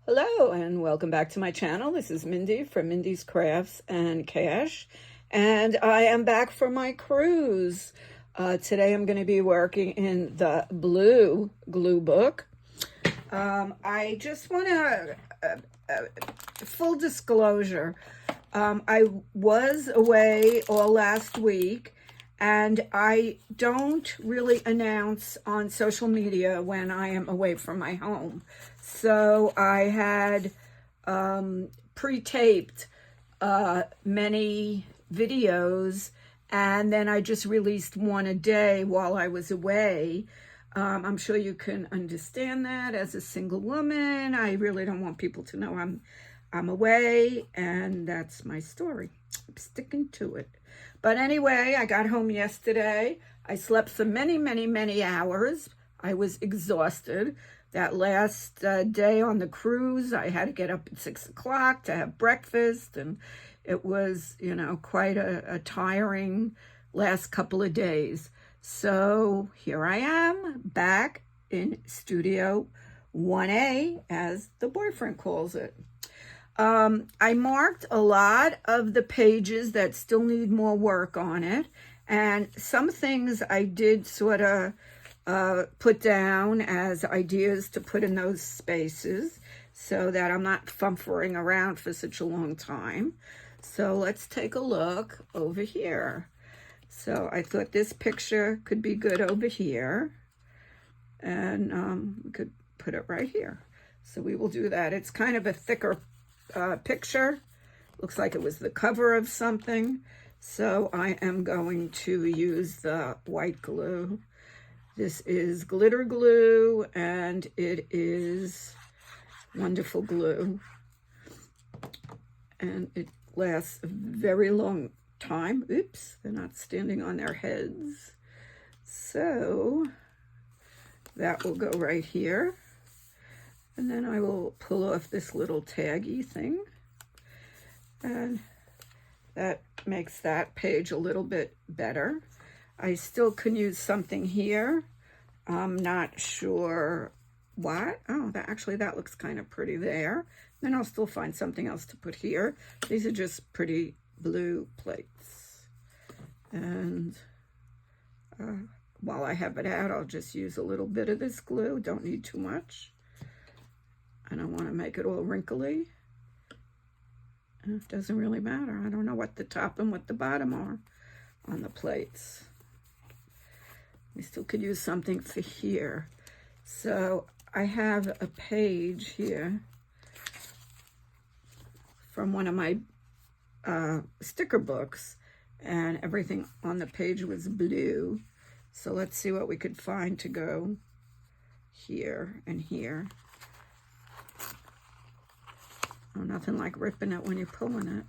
Hello and welcome back to my channel. This is Mindy from Mindy's Crafts and Cash, and I am back for my cruise. Today I'm going to be working in the blue glue book. I just want to, full disclosure, I was away all last week, and I don't really announce on social media when I am away from my home. So I had pre-taped many videos, and then I just released one a day while I was away. I'm sure you can understand that as a single woman. I really don't want people to know I'm away, and that's my story. I'm sticking to it. But anyway, I got home yesterday. I slept for many hours. I was exhausted. That last day on the cruise, I had to get up at 6 o'clock to have breakfast, and it was, quite a tiring last couple of days. So here I am back in Studio 1A, as the boyfriend calls it. I marked a lot of the pages that still need more work on it, and some things I did sort of put down as ideas to put in those spaces so that I'm not fumfering around for such a long time. So let's take a look over here. So I thought this picture could be good over here, and we could put it right here. So we will do that. It's kind of a thicker picture. Looks like it was the cover of something. So I am going to use the white glue. This is glitter glue, and it is wonderful glue. And it lasts a very long time. Oops, they're not standing on their heads. So that will go right here. And then I will pull off this little taggy thing. And that makes that page a little bit better. I still can use something here. I'm not sure what. Oh, that looks kind of pretty there. Then I'll still find something else to put here. These are just pretty blue plates. And while I have it out, I'll just use a little bit of this glue. Don't need too much. I don't want to make it all wrinkly. It doesn't really matter. I don't know what the top and what the bottom are on the plates. We still could use something for here. So I have a page here from one of my sticker books, and everything on the page was blue. So let's see what we could find to go here and here. Oh, nothing like ripping it when you're pulling it.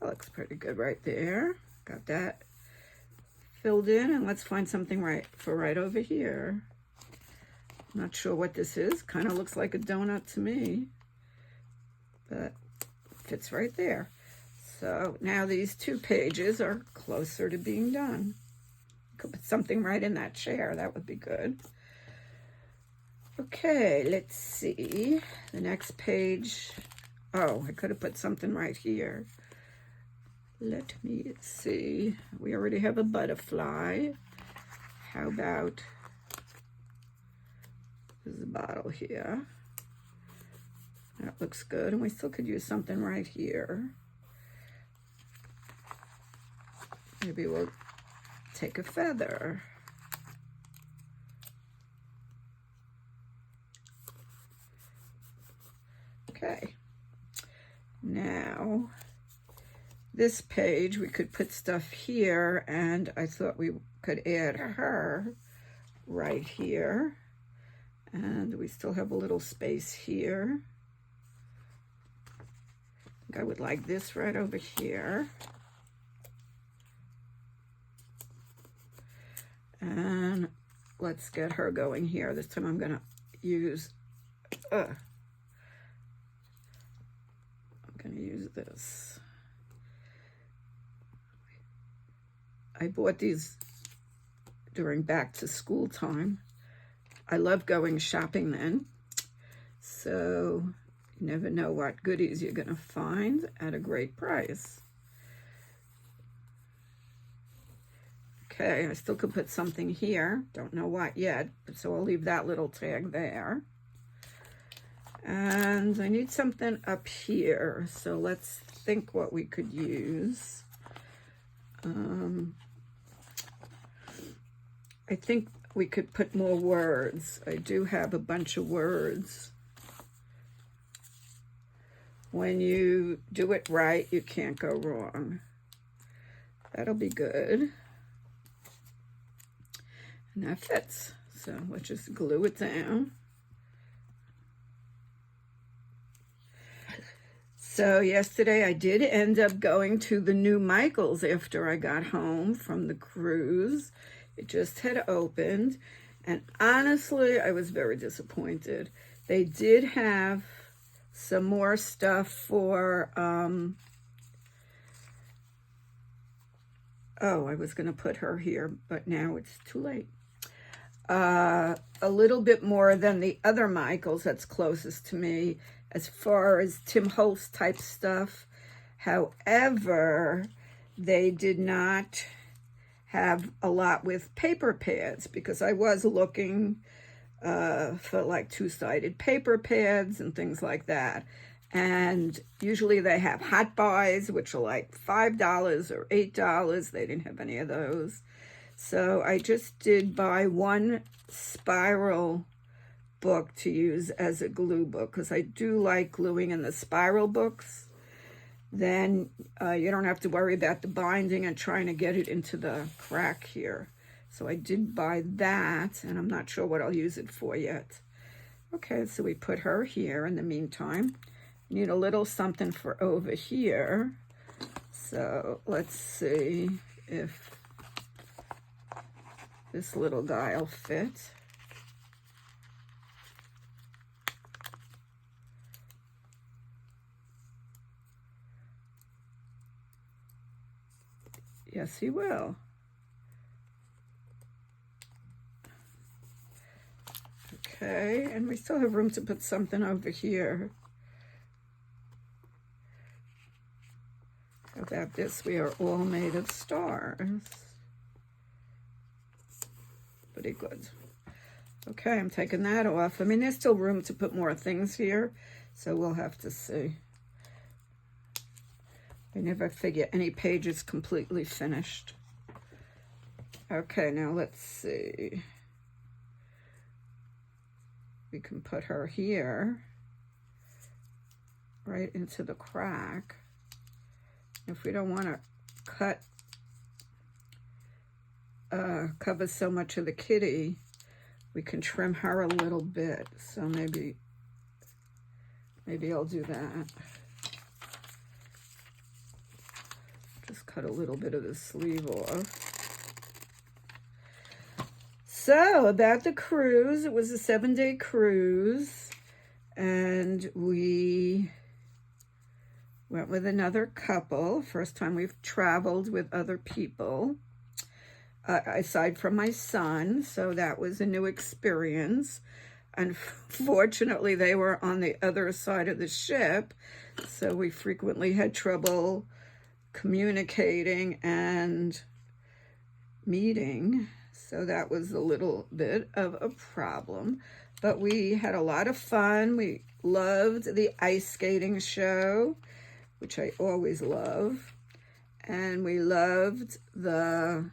That looks pretty good right there. Got that filled in, and let's find something right over here. Not sure what this is. Kind of looks like a donut to me, but fits right there. So now these two pages are closer to being done. Could put something right in that chair. That would be good. Okay, let's see. The next page. Oh, I could have put something right here. Let me see. We already have a butterfly. How about this bottle here? That looks good. And we still could use something right here. Maybe we'll take a feather. Okay. Now, this page, we could put stuff here, and I thought we could add her right here. And we still have a little space here. I think I would like this right over here. And let's get her going here. This time I'm gonna use, this. I bought these during back to school time. I love going shopping then. So you never know what goodies you're going to find at a great price. Okay, I still could put something here. Don't know what yet, so I'll leave that little tag there. And I need something up here, so let's think what we could use. I think we could put more words. I do have a bunch of words. When you do it right, you can't go wrong. That'll be good. And that fits. So let's just glue it down. So yesterday I did end up going to the new Michael's after I got home from the cruise. It just had opened, and honestly, I was very disappointed. They did have some more stuff for, oh, I was going to put her here, but now it's too late. A little bit more than the other Michael's that's closest to me, as far as Tim Holtz type stuff. However, they did not have a lot with paper pads, because I was looking for like two-sided paper pads and things like that. And usually they have hot buys, which are like $5 or $8. They didn't have any of those. So I just did buy one spiral book to use as a glue book, because I do like gluing in the spiral books. Then you don't have to worry about the binding and trying to get it into the crack here. So I did buy that, and I'm not sure what I'll use it for yet. Okay, so we put her here in the meantime. Need a little something for over here. So let's see if this little guy will fit. Yes, he will. Okay, and we still have room to put something over here. How about this? We are all made of stars. Pretty good. Okay, I'm taking that off. I mean, there's still room to put more things here, so we'll have to see. I never figure any page is completely finished. Okay, now let's see. We can put her here, right into the crack. If we don't want to cover so much of the kitty, we can trim her a little bit. So maybe I'll do that. Just cut a little bit of the sleeve off. So about the cruise, it was a 7-day cruise, and we went with another couple. First time we've traveled with other people, aside from my son, so that was a new experience. Unfortunately, they were on the other side of the ship, so we frequently had trouble communicating and meeting. So that was a little bit of a problem, but we had a lot of fun. We loved the ice skating show, which I always love. And we loved the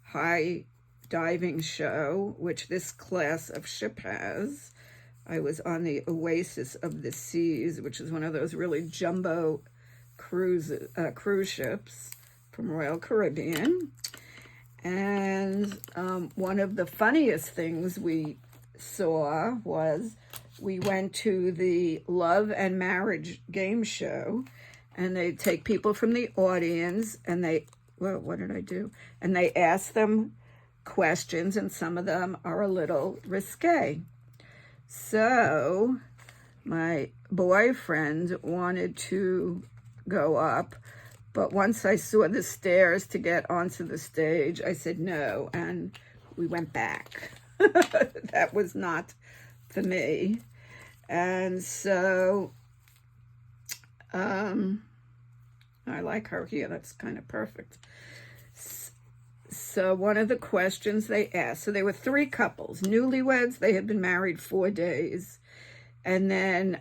high diving show, which this class of ship has. I was on the Oasis of the Seas, which is one of those really jumbo cruise ships from Royal Caribbean. And one of the funniest things we saw was we went to the Love and Marriage game show, and they take people from the audience, and they, well, what did I do? And they ask them questions, and some of them are a little risque. So my boyfriend wanted to go up, But once I saw the stairs to get onto the stage, I said no, and we went back. That was not for me. And so, I like her here. That's kind of perfect. So one of the questions they asked, so there were 3 couples, newlyweds. They had been married 4 days. And then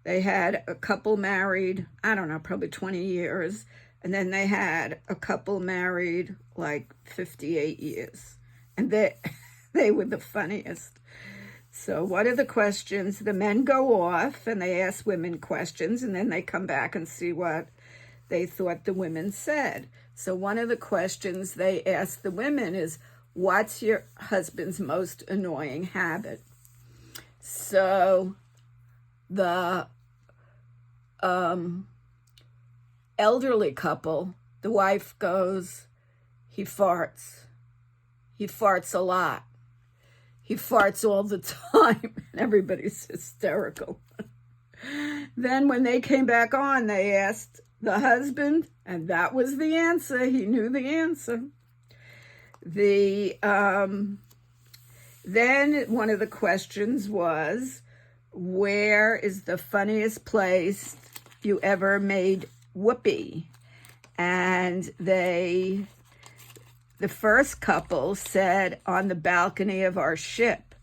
they had a couple married, I don't know, probably 20 years. And then they had a couple married like 58 years. And they were the funniest. So what are the questions? The men go off and they ask women questions, and then they come back and see what they thought the women said. So one of the questions they ask the women is, what's your husband's most annoying habit? So the elderly couple, the wife goes, he farts. He farts a lot. He farts all the time. And everybody's hysterical. Then when they came back on, they asked the husband, and that was the answer. He knew the answer. Then one of the questions was, where is the funniest place you ever made whoopee? And the first couple said, on the balcony of our ship.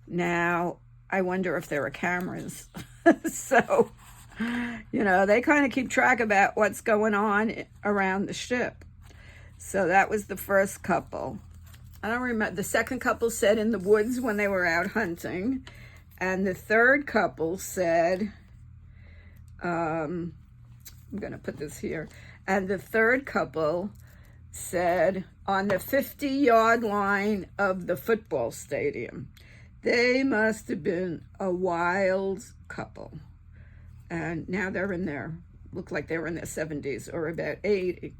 Now, I wonder if there are cameras. So, they kind of keep track about what's going on around the ship. So that was the first couple. I don't remember. The second couple said in the woods when they were out hunting. And the third couple said, I'm going to put this here. And the third couple said, on the 50-yard line of the football stadium. They must have been a wild couple. And now look like they were in their 70s or about 80.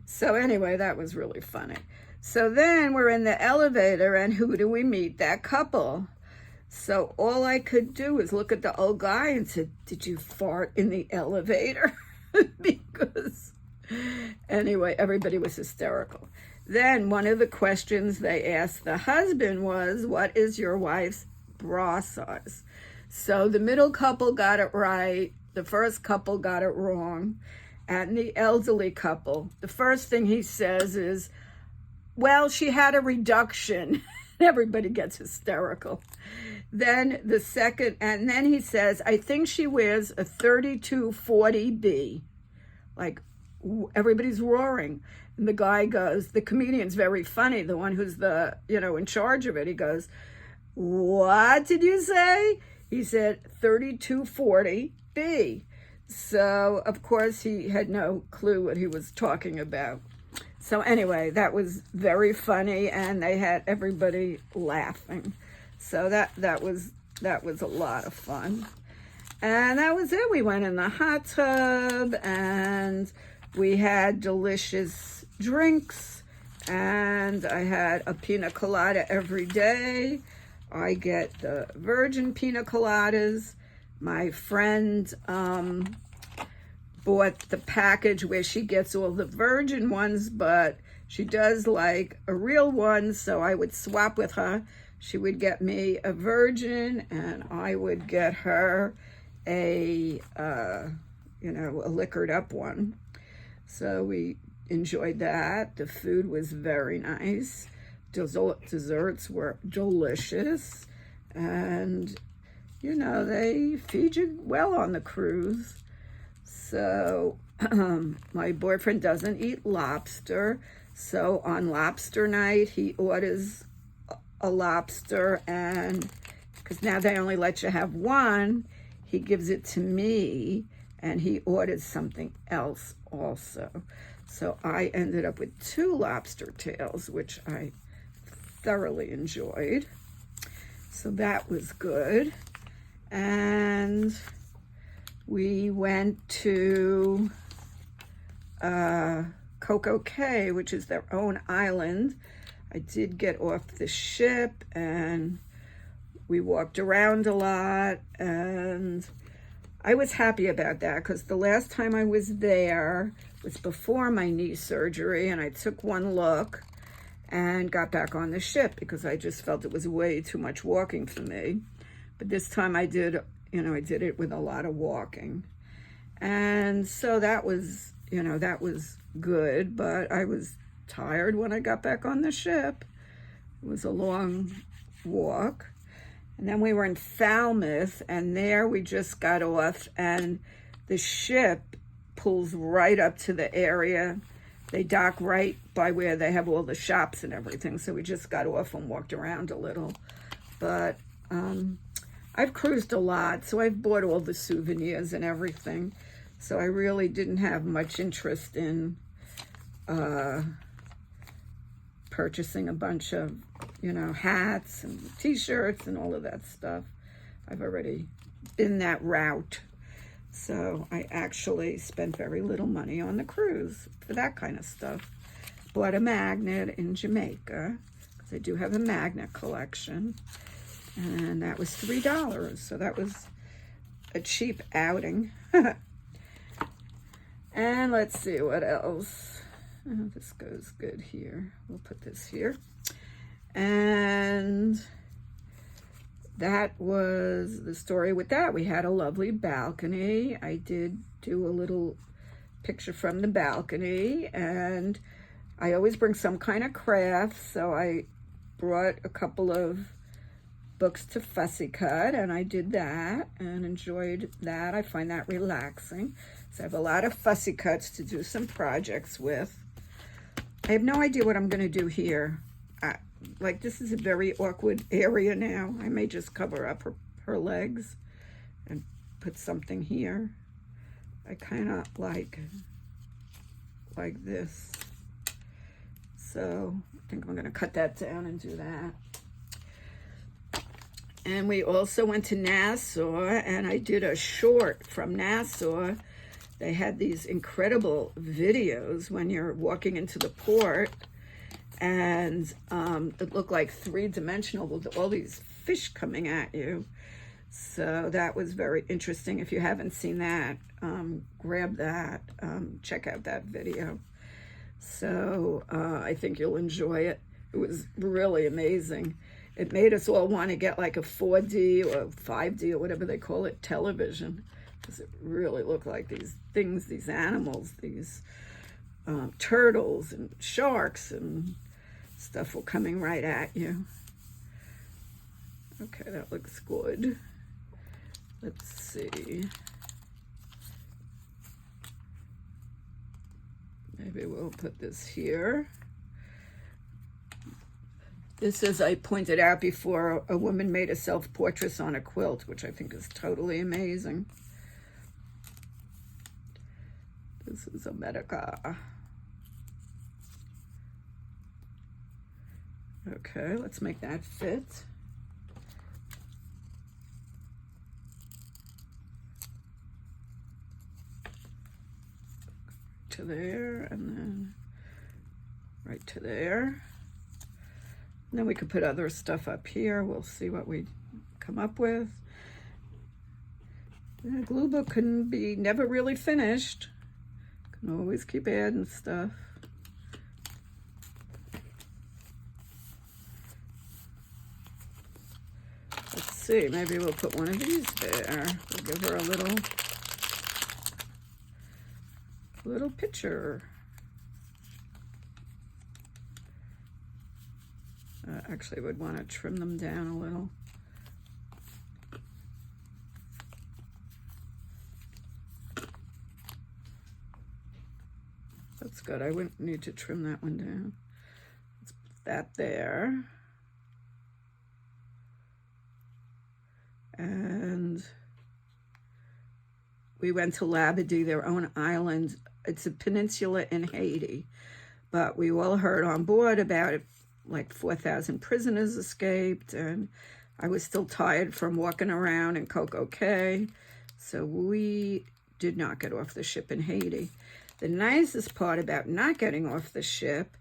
So anyway, that was really funny. So then we're in the elevator, and who do we meet? That couple. So all I could do was look at the old guy and said, did you fart in the elevator? Because anyway, everybody was hysterical. Then one of the questions they asked the husband was, what is your wife's bra size? So the middle couple got it right. The first couple got it wrong. And the elderly couple, the first thing he says is, well, she had a reduction. Everybody gets hysterical. Then the second, and then he says, I think she wears a 3240B. Like, everybody's roaring. And the guy goes, the comedian's very funny, the one who's in charge of it. He goes, what did you say? He said 3240B. So, of course, he had no clue what he was talking about. So anyway, that was very funny, and they had everybody laughing. So that was a lot of fun. And that was it. We went in the hot tub, and we had delicious drinks, and I had a pina colada every day. I get the virgin pina coladas. My friend bought the package where she gets all the virgin ones, but she does like a real one, so I would swap with her. She would get me a virgin, and I would get her a liquored up one. So we enjoyed that. The food was very nice. Desserts were delicious, and they feed you well on the cruise. So my boyfriend doesn't eat lobster, so on lobster night he orders a lobster, and because now they only let you have one, he gives it to me, and he orders something else also. So I ended up with 2 lobster tails, which I thoroughly enjoyed. So that was good. And we went to Coco Cay, which is their own island. I did get off the ship, and we walked around a lot, and I was happy about that because the last time I was there was before my knee surgery, and I took one look and got back on the ship because I just felt it was way too much walking for me. But this time I did, I did it with a lot of walking. And so that was, that was good, but I was tired when I got back on the ship. It was a long walk. And then we were in Falmouth, and there we just got off, and the ship pulls right up to the area. They dock right by where they have all the shops and everything, so we just got off and walked around a little. But I've cruised a lot, so I've bought all the souvenirs and everything. So I really didn't have much interest in purchasing a bunch of, hats and t-shirts and all of that stuff. I've already been that route. So I actually spent very little money on the cruise for that kind of stuff. Bought a magnet in Jamaica, because I do have a magnet collection. And that was $3. So that was a cheap outing. And let's see what else. Oh, this goes good here. We'll put this here. And that was the story with that. We had a lovely balcony. I did do a little picture from the balcony, and I always bring some kind of craft, so I brought a couple of books to fussy cut, and I did that and enjoyed that. I find that relaxing. So I have a lot of fussy cuts to do some projects with. I have no idea what I'm going to do here. Like, this is a very awkward area now. I may just cover up her legs and put something here. I kind of like this. So I think I'm going to cut that down and do that. And we also went to Nassau, and I did a short from Nassau. They had these incredible videos when you're walking into the port, and it looked like three-dimensional with all these fish coming at you. So that was very interesting. If you haven't seen that, grab that, check out that video. So I think you'll enjoy it. It was really amazing. It made us all want to get like a 4D or 5D or whatever they call it, television, because it really looked like these things, these animals, these turtles and sharks and stuff were coming right at you. Okay, that looks good. Let's see. Maybe we'll put this here. This, as I pointed out before, a woman made a self-portrait on a quilt, which I think is totally amazing. This is America. Okay, let's make that fit. To there, and then right to there. And then we could put other stuff up here. We'll see what we come up with. The glue book can be never really finished. Can always keep adding stuff. Let's see, maybe we'll put one of these there. We'll give her a little picture. Actually, would want to trim them down a little. That's good. I wouldn't need to trim that one down. Let's put that there. And we went to Labadee, their own island. It's a peninsula in Haiti. But we all heard on board about it. Like 4,000 prisoners escaped, and I was still tired from walking around in Coco Cay, so we did not get off the ship in Haiti. The nicest part about not getting off the ship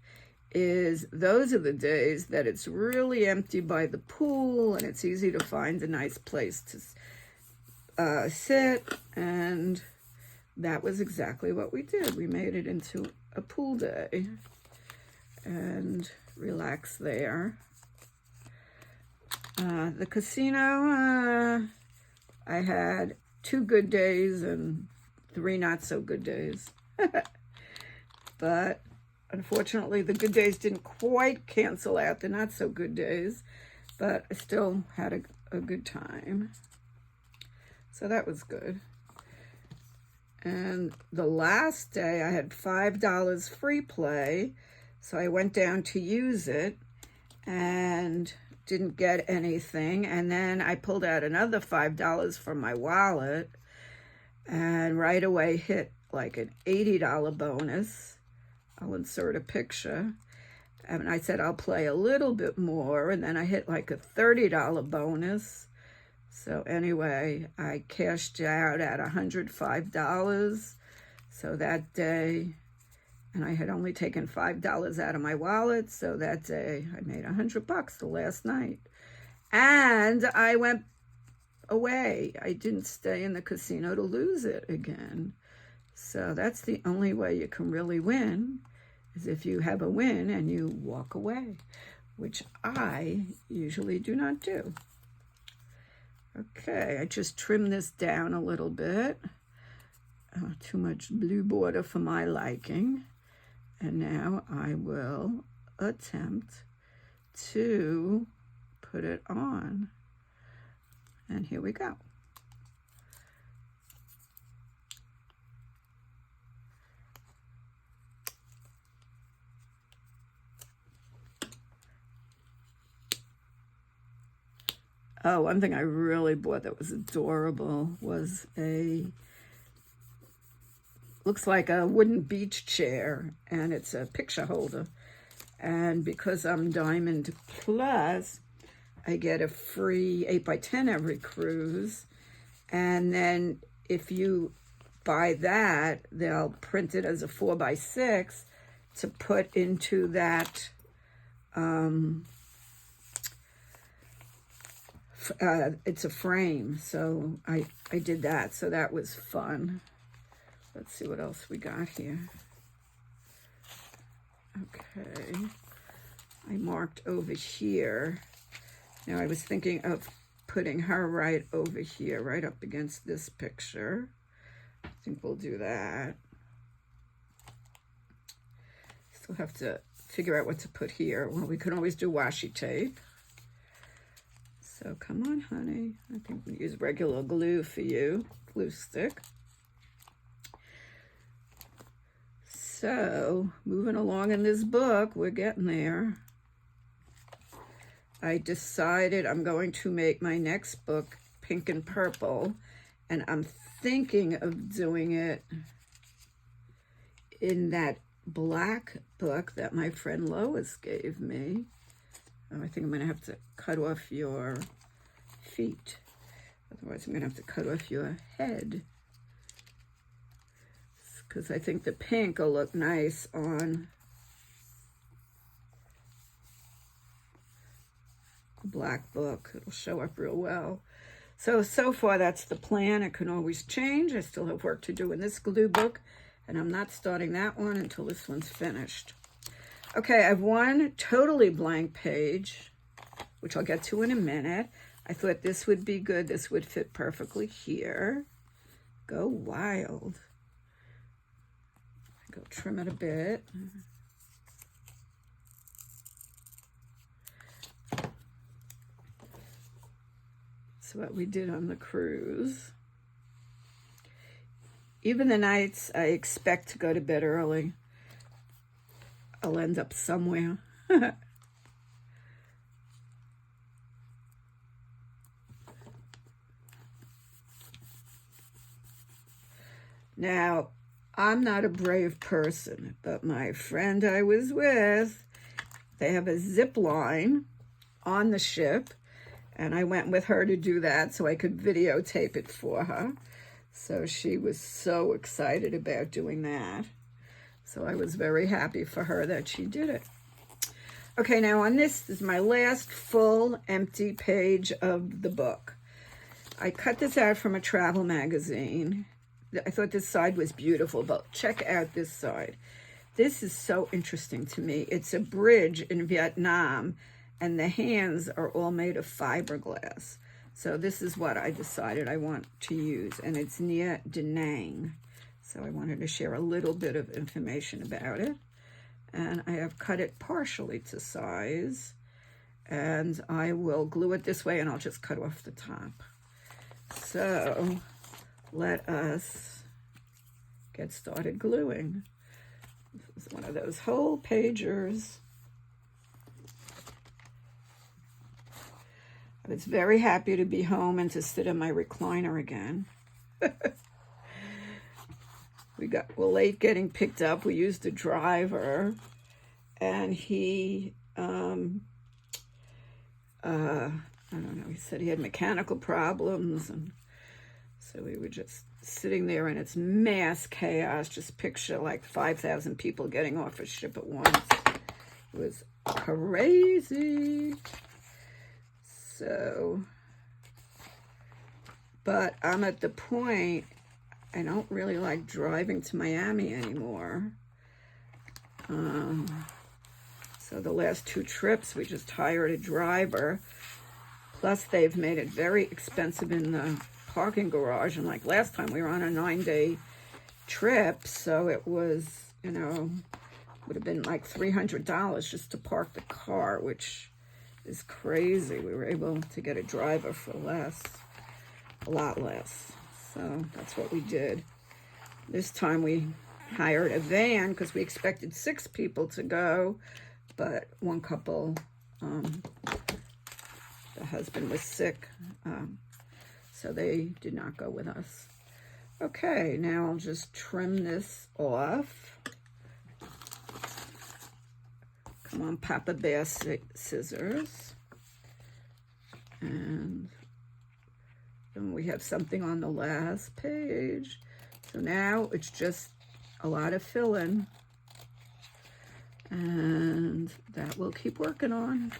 is those are the days that it's really empty by the pool, and it's easy to find a nice place sit, and that was exactly what we did. We made it into a pool day and relax there. The casino, I had 2 good days and 3 not so good days. But unfortunately, the good days didn't quite cancel out the not so good days, but I still had a good time. So that was good. And the last day, I had $5 free play, so I went down to use it and didn't get anything. And then I pulled out another $5 from my wallet and right away hit like an $80 bonus. I'll insert a picture. And I said, I'll play a little bit more. And then I hit like a $30 bonus. So anyway, I cashed out at $105. So that day, and I had only taken $5 out of my wallet. So that day, I made $100 the last night. And I went away. I didn't stay in the casino to lose it again. So that's the only way you can really win, is if you have a win and you walk away, which I usually do not do. Okay, I just trimmed this down a little bit. Too much blue border for my liking. And now I will attempt to put it on. And here we go. Oh, one thing I really bought that was adorable was looks like a wooden beach chair, and it's a picture holder. And because I'm Diamond Plus, I get a free 8x10 every cruise. And then if you buy that, they'll print it as a 4x6 to put into that it's a frame. So I did that. So that was fun. Let's see what else we got here. Okay. I marked over here. Now I was thinking of putting her right over here, right up against this picture. I think we'll do that. Still have to figure out what to put here. Well, we can always do washi tape. So come on, honey. I think we use regular glue for you, glue stick. So moving along in this book, we're getting there. I decided I'm going to make my next book pink and purple, and I'm thinking of doing it in that black book that my friend Lois gave me. I think I'm going to have to cut off your feet. Otherwise, I'm going to have to cut off your head. Because I think the pink will look nice on the black book. It'll show up real well. So far, that's the plan. It can always change. I still have work to do in this glue book, and I'm not starting that one until this one's finished. Okay, I have one totally blank page, which I'll get to in a minute. I thought this would be good. This would fit perfectly here. Go wild. Go trim it a bit. That's what we did on the cruise. Even the nights I expect to go to bed early, I'll end up somewhere. Now, I'm not a brave person, but my friend I was with, they have a zip line on the ship, and I went with her to do that so I could videotape it for her. So she was so excited about doing that. So I was very happy for her that she did it. Okay, now on this is my last full empty page of the book. I cut this out from a travel magazine. I thought this side was beautiful, but check out this side. This is so interesting to me. It's a bridge in Vietnam, and the hands are all made of fiberglass. So this is what I decided I want to use, and it's near Da Nang. So I wanted to share a little bit of information about it. And I have cut it partially to size, and I will glue it this way, and I'll just cut off the top. So let us get started gluing. This is one of those whole pagers. I was very happy to be home and to sit in my recliner again. We're late getting picked up. We used a driver, and he, I don't know, he said he had mechanical problems, and so we were just sitting there in its mass chaos. Just picture like 5,000 people getting off a ship at once. It was crazy. So, but I'm at the point, I don't really like driving to Miami anymore. So the last 2 trips, we just hired a driver. Plus, they've made it very expensive in the parking garage. And like last time, we were on a 9-day trip. So it was, you know, would have been like $300 just to park the car, which is crazy. We were able to get a driver for less, a lot less. So that's what we did. This time we hired a van because we expected 6 people to go, but one couple, the husband was sick, so they did not go with us. Okay, now I'll just trim this off. Come on, Papa Bear scissors. And then we have something on the last page. So now it's just a lot of fill-in. And that we'll keep working on.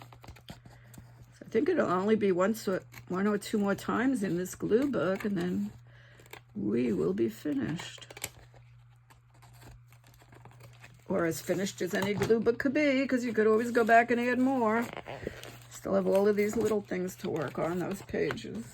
So I think it'll only be one or two more times in this glue book, and then we will be finished. Or as finished as any glue book could be, because you could always go back and add more. Still have all of these little things to work on, those pages.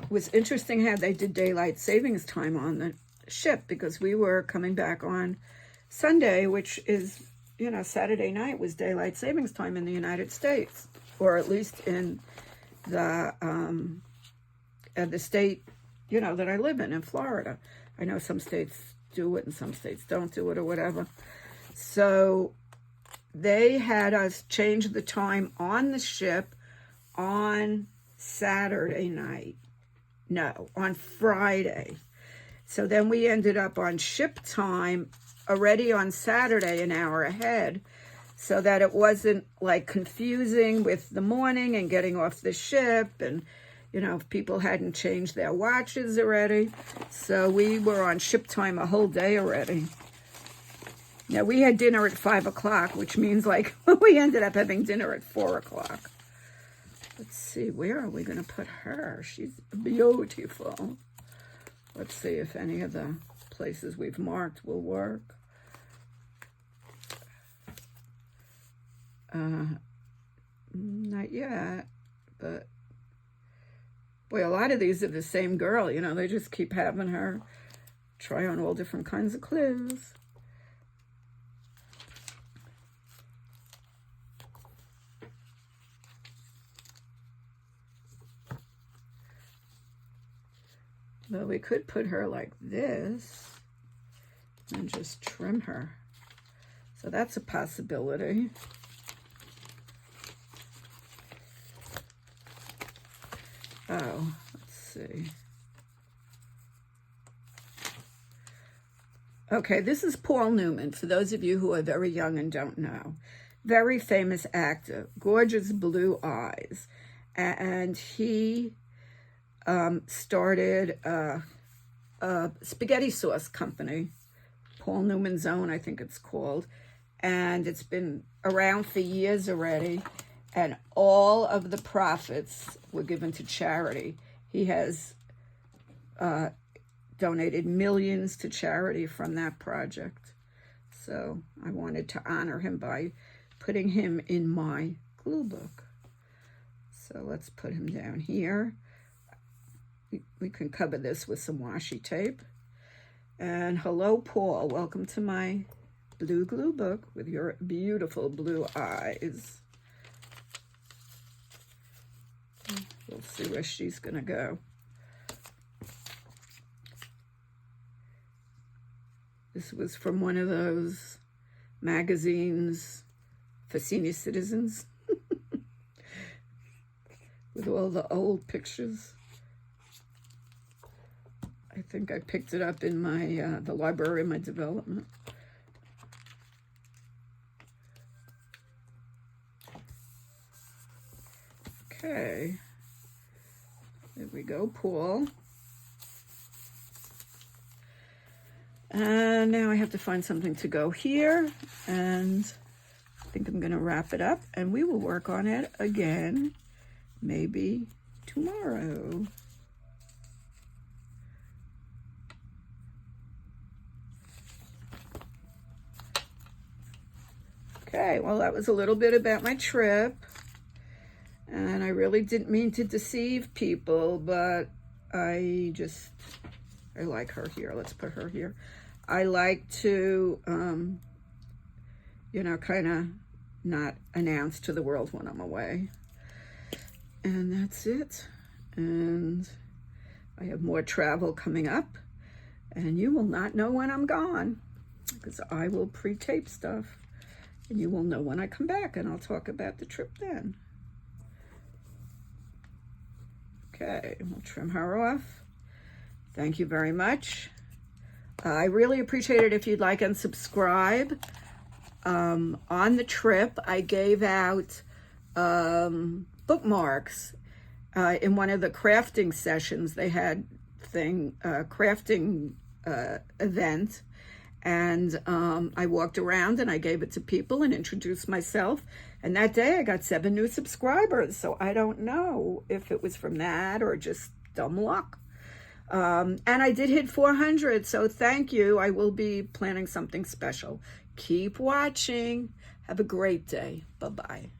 It was interesting how they did daylight savings time on the ship, because we were coming back on Sunday, which is, you know, Saturday night was daylight savings time in the United States, or at least in the state, you know, that I live in Florida. I know some states do it and some states don't do it or whatever. So they had us change the time on the ship on Saturday night. No, on Friday. So then we ended up on ship time already on Saturday, an hour ahead, so that it wasn't like confusing with the morning and getting off the ship, and you know, if people hadn't changed their watches already. So we were on ship time a whole day already. Now we had dinner at 5 o'clock, which means like we ended up having dinner at 4 o'clock. Let's see, where are we going to put her? She's beautiful. Let's see if any of the places we've marked will work. Not yet, but boy, a lot of these are the same girl, you know, they just keep having her try on all different kinds of clues. Well, we could put her like this and just trim her. So that's a possibility. Oh, let's see. Okay, this is Paul Newman, for those of you who are very young and don't know. Very famous actor, gorgeous blue eyes. And he started spaghetti sauce company, Paul Newman's Own, I think it's called. And it's been around for years already. And all of the profits were given to charity. He has donated millions to charity from that project. So I wanted to honor him by putting him in my glue book. So let's put him down here. We can cover this with some washi tape. And hello, Paul. Welcome to my blue glue book with your beautiful blue eyes. We'll see where she's going to go. This was from one of those magazines for senior citizens with all the old pictures. I think I picked it up in my the library in my development. Okay, there we go, Paul. And now I have to find something to go here, and I think I'm going to wrap it up, and we will work on it again, maybe tomorrow. Okay, well, that was a little bit about my trip. And I really didn't mean to deceive people, but I like her here. Let's put her here. I like to, you know, kind of not announce to the world when I'm away. And that's it. And I have more travel coming up. And you will not know when I'm gone, because I will pre-tape stuff. And you will know when I come back, and I'll talk about the trip then. Okay, we'll trim her off. Thank you very much. I really appreciate it if you'd like and subscribe. On the trip, I gave out bookmarks in one of the crafting sessions. They had crafting event. And I walked around and I gave it to people and introduced myself. And that day I got 7 new subscribers. So I don't know if it was from that or just dumb luck. And I did hit 400. So thank you. I will be planning something special. Keep watching. Have a great day. Bye-bye.